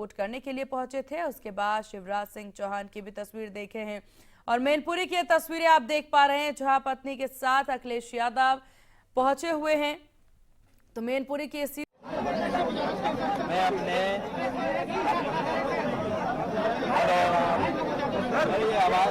Vote करने के लिए पहुंचे थे। उसके बाद शिवराज सिंह चौहान की भी तस्वीर देखे हैं और मैनपुरी की तस्वीरें आप देख पा रहे हैं, जहां पत्नी के साथ अखिलेश यादव पहुंचे हुए हैं। तो मैनपुरी की इसी मैं अपने आवाज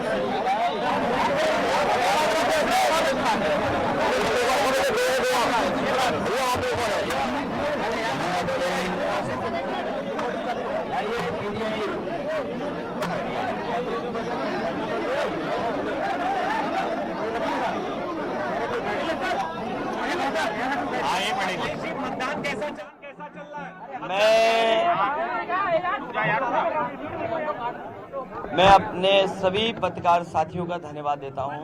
मतदान कैसा चल रहा है? मैं अपने सभी पत्रकार साथियों का धन्यवाद देता हूं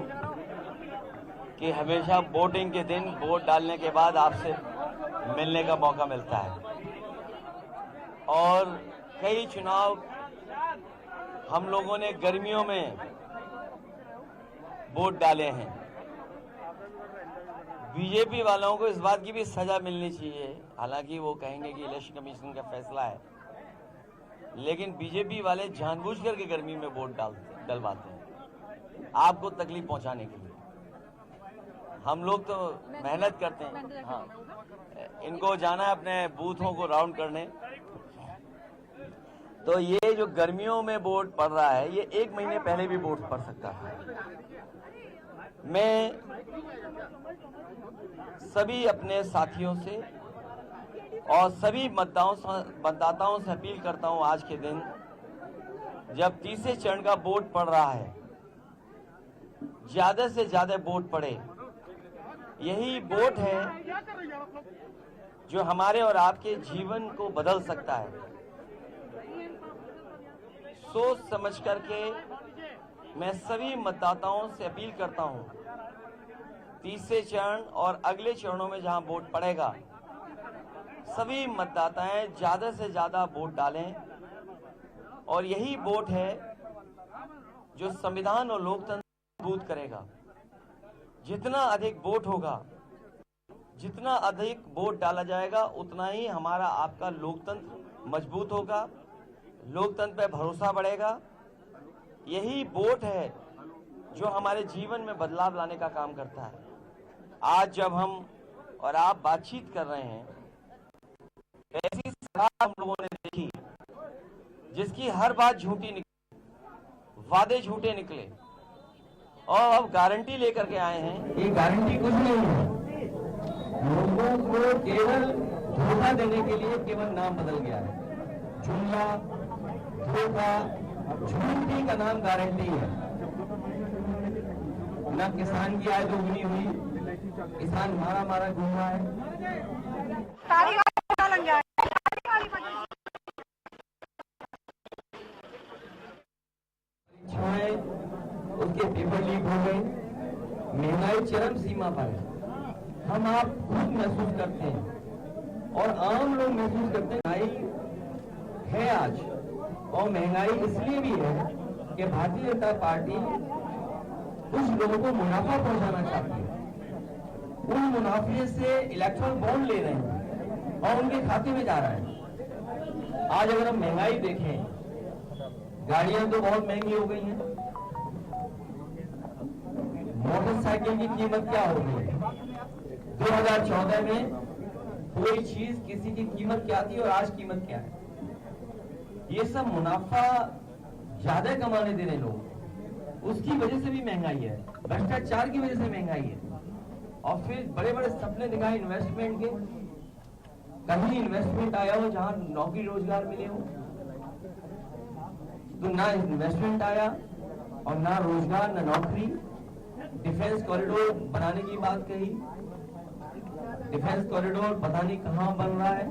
कि हमेशा वोटिंग के दिन वोट डालने के बाद आपसे मिलने का मौका मिलता है और कई चुनाव हम लोगों ने गर्मियों में वोट डाले हैं। बीजेपी वालों को इस बात की भी सजा मिलनी चाहिए, हालांकि वो कहेंगे कि इलेक्शन कमीशन का फैसला है, लेकिन बीजेपी वाले जानबूझ करके गर्मी में वोट डलवाते हैं आपको तकलीफ पहुंचाने के लिए। हम लोग तो मेहनत करते हैं। हाँ, इनको जाना है अपने बूथों को राउंड करने। तो ये जो गर्मियों में वोट पड़ रहा है, ये 1 महीने पहले भी वोट पड़ सकता है। मैं सभी अपने साथियों से और सभी मतदाताओं से अपील करता हूं, आज के दिन जब तीसरे चरण का वोट पड़ रहा है, ज्यादा से ज्यादा वोट पड़े। यही वोट है जो हमारे और आपके जीवन को बदल सकता है। सोच समझ करके मैं सभी मतदाताओं से अपील करता हूं, तीसरे चरण और अगले चरणों में जहां वोट पड़ेगा, सभी मतदाताएं ज्यादा से ज्यादा वोट डालें और यही वोट है जो संविधान और लोकतंत्र मजबूत करेगा। जितना अधिक वोट होगा, जितना अधिक वोट डाला जाएगा, उतना ही हमारा आपका लोकतंत्र मजबूत होगा, लोकतंत्र पे भरोसा बढ़ेगा। यही वोट है जो हमारे जीवन में बदलाव लाने का काम करता है। आज जब हम और आप बातचीत कर रहे हैं, ऐसी सरकार हम लोगों ने देखी जिसकी हर बात झूठी निकली, वादे झूठे निकले और अब गारंटी लेकर के आए हैं। ये गारंटी कुछ नहीं है, लोगों को केवल धोखा देने के लिए केवल नाम बदल गया है। जुमला, धोखा, झूठी का नाम गारंटी है। ना किसान की आय दोगुनी हुई, किसान मारा घूम रहा है। परीक्षाएं, उसके पेपर लीक हो गए, महंगाई चरम सीमा पर है। हम आप खुद महसूस करते हैं और आम लोग महसूस करते हैं महंगाई है आज, और महंगाई इसलिए भी है कि भारतीय जनता पार्टी कुछ लोगों को मुनाफा पहुंचाना चाहती है। उन मुनाफे से इलेक्ट्रल बॉन्ड ले रहे हैं और उनके खाते में जा रहा है। आज अगर हम महंगाई देखें, गाड़ियां तो बहुत महंगी हो गई हैं, मोटरसाइकिल की कीमत क्या हो गई है। 2014 में कोई चीज किसी की कीमत क्या थी और आज कीमत क्या है। ये सब मुनाफा ज्यादा कमाने दे रहे लोग, उसकी वजह से भी महंगाई है, भ्रष्टाचार की वजह से महंगाई है। और फिर बड़े बड़े सपने दिखाए इन्वेस्टमेंट के, कहीं इन्वेस्टमेंट आया हो जहां नौकरी रोजगार मिले हो, तो ना इन्वेस्टमेंट आया और ना रोजगार ना नौकरी। डिफेंस कॉरिडोर बनाने की बात कही, डिफेंस कॉरिडोर पता नहीं कहां बन रहा है।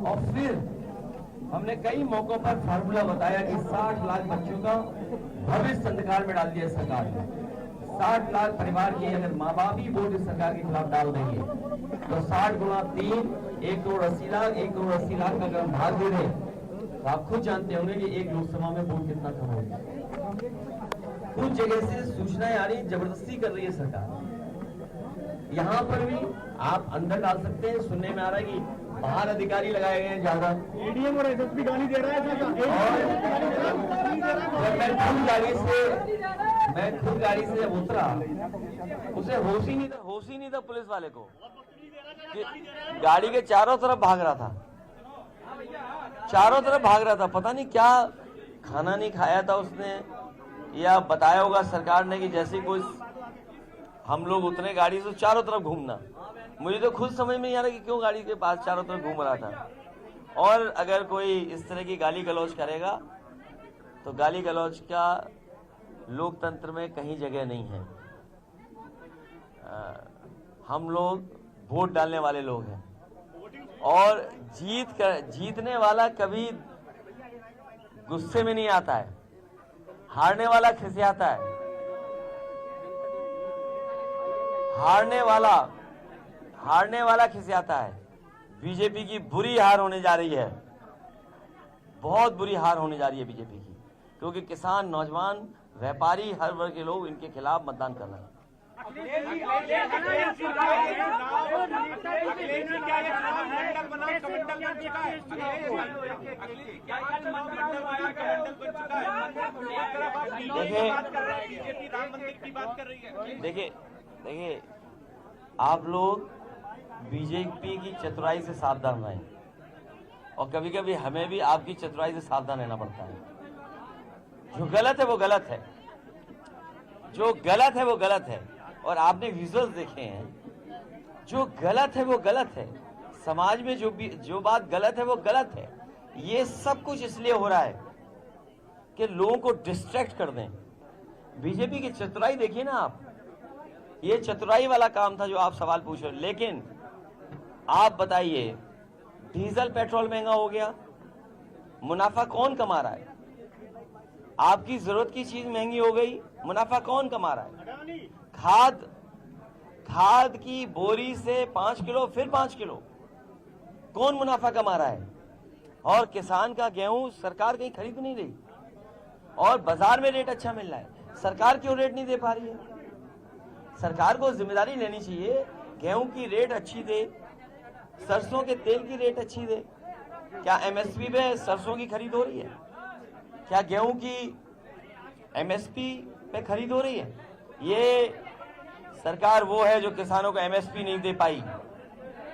और फिर हमने कई मौकों पर फार्मूला बताया कि 60 लाख बच्चों का भविष्य अंधकार में डाल दिया सरकार ने। 60 लाख परिवार की अगर माँ बाप ही वोट इस सरकार के खिलाफ डाल देंगे तो 60 गुणा 3, 1 करोड़ 80 लाख, 1 करोड़ 80 लाख का अगर हम भाग दे दें तो आप खुद जानते होंगे कि एक लोकसभा में वोट कितना कम होगा। कुछ जगह से सूचनाएं आ रही, जबरदस्ती कर रही है सरकार। यहाँ पर भी आप अंदर डाल सकते हैं। सुनने में आ रहा है कि बाहर अधिकारी लगाए गए हैं ज्यादा। एडीएम और एसएसपी गाली दे रहा है जब मैं खुद गाड़ी से जब उतरा, उसे होश ही नहीं था पुलिस वाले को कि गाड़ी के चारों तरफ भाग रहा था, पता नहीं क्या खाना नहीं खाया था उसने, या बताया होगा सरकार ने कि जैसे कोई हम लोग उतरे गाड़ी से चारों तरफ घूमना। मुझे तो खुद समझ में नहीं आ रहा कि क्यों गाड़ी के पास चारों तरफ घूम रहा था। और अगर कोई इस तरह की गाली गलौज करेगा तो गाली गलौज का लोकतंत्र में कहीं जगह नहीं है। हम लोग वोट डालने वाले लोग हैं और जीतने वाला कभी गुस्से में नहीं आता है, हारने वाला खिसियाता है। हारने वाला खिसियाता है। बीजेपी की बुरी हार होने जा रही है, बहुत बुरी हार होने जा रही है बीजेपी की, क्योंकि किसान, नौजवान, व्यापारी, हर वर्ग के लोग इनके खिलाफ मतदान कर रहे हैं। देखिए आप लोग बीजेपी की चतुराई से सावधान रहें, और कभी कभी हमें भी आपकी चतुराई से सावधान रहना पड़ता है। जो गलत है वो गलत है, जो गलत है वो गलत है। और आपने विजुअल्स देखे हैं, जो गलत है वो गलत है। समाज में जो बात गलत है वो गलत है। ये सब कुछ इसलिए हो रहा है कि लोगों को डिस्ट्रैक्ट कर दें। बीजेपी की चतुराई देखिए ना आप, ये चतुराई वाला काम था जो आप सवाल पूछ रहे हो। लेकिन आप बताइए, डीजल पेट्रोल महंगा हो गया, मुनाफा कौन कमा रहा है? आपकी जरूरत की चीज महंगी हो गई, मुनाफा कौन कमा रहा है? खाद की बोरी से 5 किलो फिर 5 किलो, कौन मुनाफा कमा रहा है? और किसान का गेहूं सरकार कहीं खरीद नहीं रही, और बाजार में रेट अच्छा मिल रहा है। सरकार क्यों रेट नहीं दे पा रही है? सरकार को जिम्मेदारी लेनी चाहिए, गेहूं की रेट अच्छी दे, सरसों के तेल की रेट अच्छी दे। क्या एमएसपी पे सरसों की खरीद हो रही है? क्या गेहूं की एमएसपी पे खरीद हो रही है? ये सरकार वो है जो किसानों को एमएसपी नहीं दे पाई,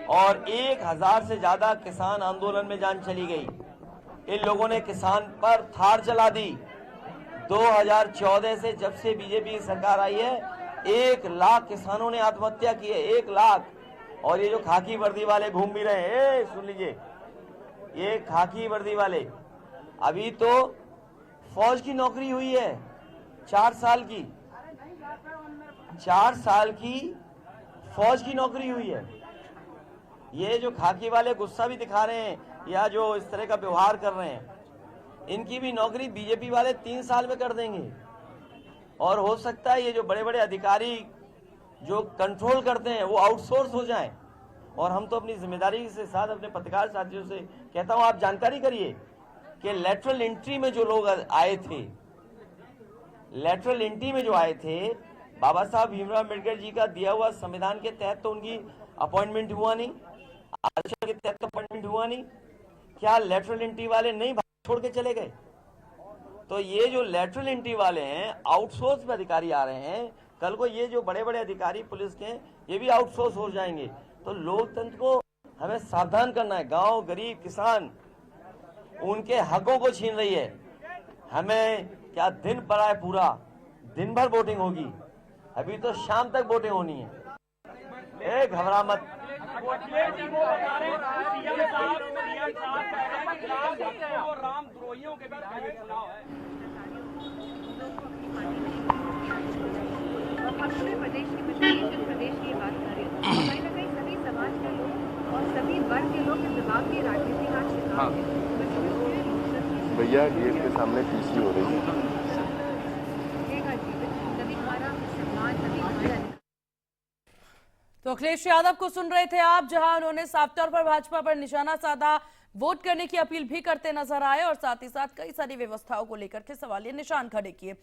और 1000 से ज्यादा किसान आंदोलन में जान चली गई। इन लोगों ने किसान पर थार चला दी। 2014 से जब से बीजेपी सरकार आई है, 1 लाख किसानों ने आत्महत्या की है, 1 लाख। और ये जो खाकी वर्दी वाले घूम भी रहे हैं, सुन लीजिए, ये खाकी वर्दी वाले, अभी तो फौज की नौकरी हुई है 4 साल की, 4 साल की फौज की नौकरी हुई है। ये जो खाकी वाले गुस्सा भी दिखा रहे हैं या जो इस तरह का व्यवहार कर रहे हैं, इनकी भी नौकरी बीजेपी वाले 3 साल में कर देंगे। और हो सकता है ये जो बड़े बड़े अधिकारी जो कंट्रोल करते हैं वो आउटसोर्स हो जाएं। और हम तो अपनी जिम्मेदारी के साथ अपने पत्रकार साथियों से कहता हूं, आप जानकारी करिए कि लेटरल एंट्री में जो लोग आए थे, लेटरल एंट्री में जो आए थे, बाबा साहब भीमराव अम्बेडकर जी का दिया हुआ संविधान के तहत तो उनकी अपॉइंटमेंट हुआ नहीं, आरक्षण के तहत तो अपॉइंटमेंट हुआ नहीं। क्या लेटरल एंट्री वाले नहीं छोड़ के चले गए? तो ये जो लेटरल एंट्री वाले हैं, आउटसोर्स में अधिकारी आ रहे हैं, कल को ये जो बड़े बड़े अधिकारी पुलिस के हैं, ये भी आउटसोर्स हो जाएंगे। तो लोकतंत्र को हमें सावधान करना है। गांव, गरीब, किसान उनके हकों को छीन रही है। हमें क्या दिन पड़ा है, पूरा दिन भर वोटिंग होगी, अभी तो शाम तक वोटिंग होनी है। घबरा मत। रामद्रोहियों के चुनाव है। अपने प्रदेश की प्रदेश की बात करें, कहीं न कहीं सभी समाज के लोग और सभी वर्ग के लोग इस दबाव की राजनीति का शिकार हैं। भैया गेट के सामने पीसी हो रही है। सभी हमारा सम्मान, सभी हमारा। तो अखिलेश यादव को सुन रहे थे आप, जहां उन्होंने साफ तौर पर भाजपा पर निशाना साधा, वोट करने की अपील भी करते नजर आए और साथ ही साथ कई सारी व्यवस्थाओं को लेकर के सवालिया निशान खड़े किए।